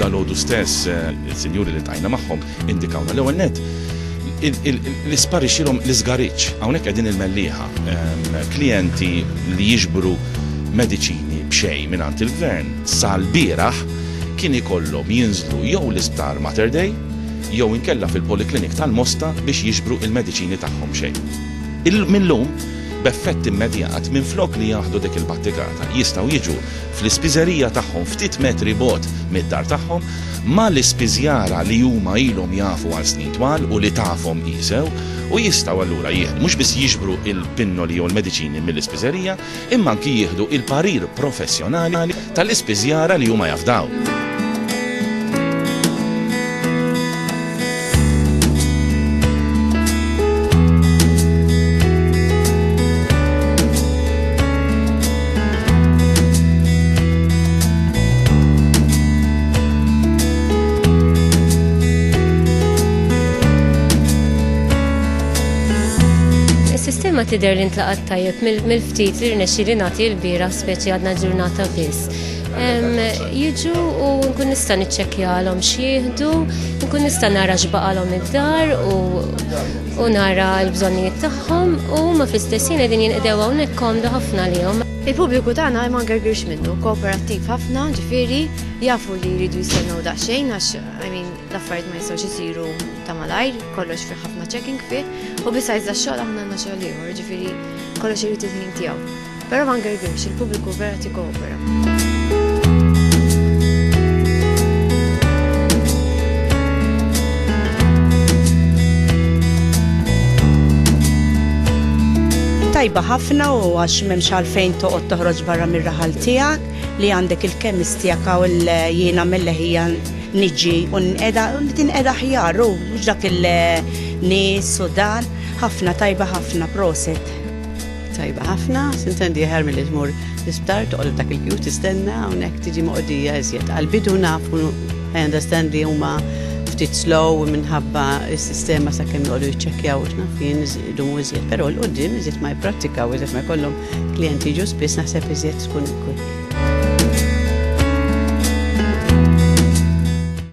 dal-għodu stess il-sinjuri li tajna magħhom indikawna l-ewwel net l-isparixilhom l-iżgariċ hawnhekk qegħdin il-mellieħa klijenti li jiġbru mediċini b'xejn mingħand il-gvern sal-bieraħ kien ikollhom jinżlu jew l-isptar Mater Dei jew inkella fil-poliklinik tal-Mosta biex jiġbru il-mediċini tagħhom xejn. Millum b'effett immedjat minflok li jaħdu dik il-battikata jistgħu jiġu fl-ispiżerija tagħhom ftit metri bogħod mid-dar tagħhom ma l-ispiżjara li huma ilhom jafu għal snin twal u li tafhom qisew u jistgħu allura jieħdu mhux biss jiġbru il-pinnoli jew il-mediċini mill-ispiżerija imma anki jieħdu il-parir professjonali tal-ispiżjara li huma jafdaw. Is-sistema tidher li ntlaqat tajjeb mill-ftit li rnexxieli nagħti l-bieraħ speċi għadna ġurnata biss. Jiġu u nkun nista' niċċekkjalhom x'jieħdu, nkun nista' nara x'baqalhom id-dar u nara l-bżonnijiet tagħhom u huma fl-istess ħin qegħdin jinqdew hawnhekk komdu ħafna lihom. Il-pubbliku tagħna ma ngergirx minnu, kooperattiv ħafna, ġifieri jafu li jridu jistennew daqsxejn għax l-affarijiet ma jistgħux isiru ta' malajr, kollox fih ħafna checking fih, u besides dax-xogħol aħna għandna xogħol ieħor, ġifieri kollox irid il-ħin tiegħu. Però ma ngergirx, il-pubbliku vera tikkoopera. Tajba ħafna u għax m'hemmx għalfejn toqgħod toħroġ barra mir-raħal tiegħek li għandek il-kemis tiegħek hawn jiena mill-leħija niġi u tinqeda ħjar u mhux dak il-nies u dan ħafna tajba ħafna proset. Tajba ħafna, sintendi ħar milli tmur l-isptar toqgħod dak il-kju tistenna hawnhekk tiġi moqdija iżjed. Għall-bidu nafu I understand li huma ftit slow minħabba s-sistema sakemm jqogħdu jiċċekkjaw x'nafin idumu iżjed, però l-qudiem iżjed ma jipprattikaw iżjed ma jkollhom klijenti jiġu spiss naħseb iżjed tkun quick.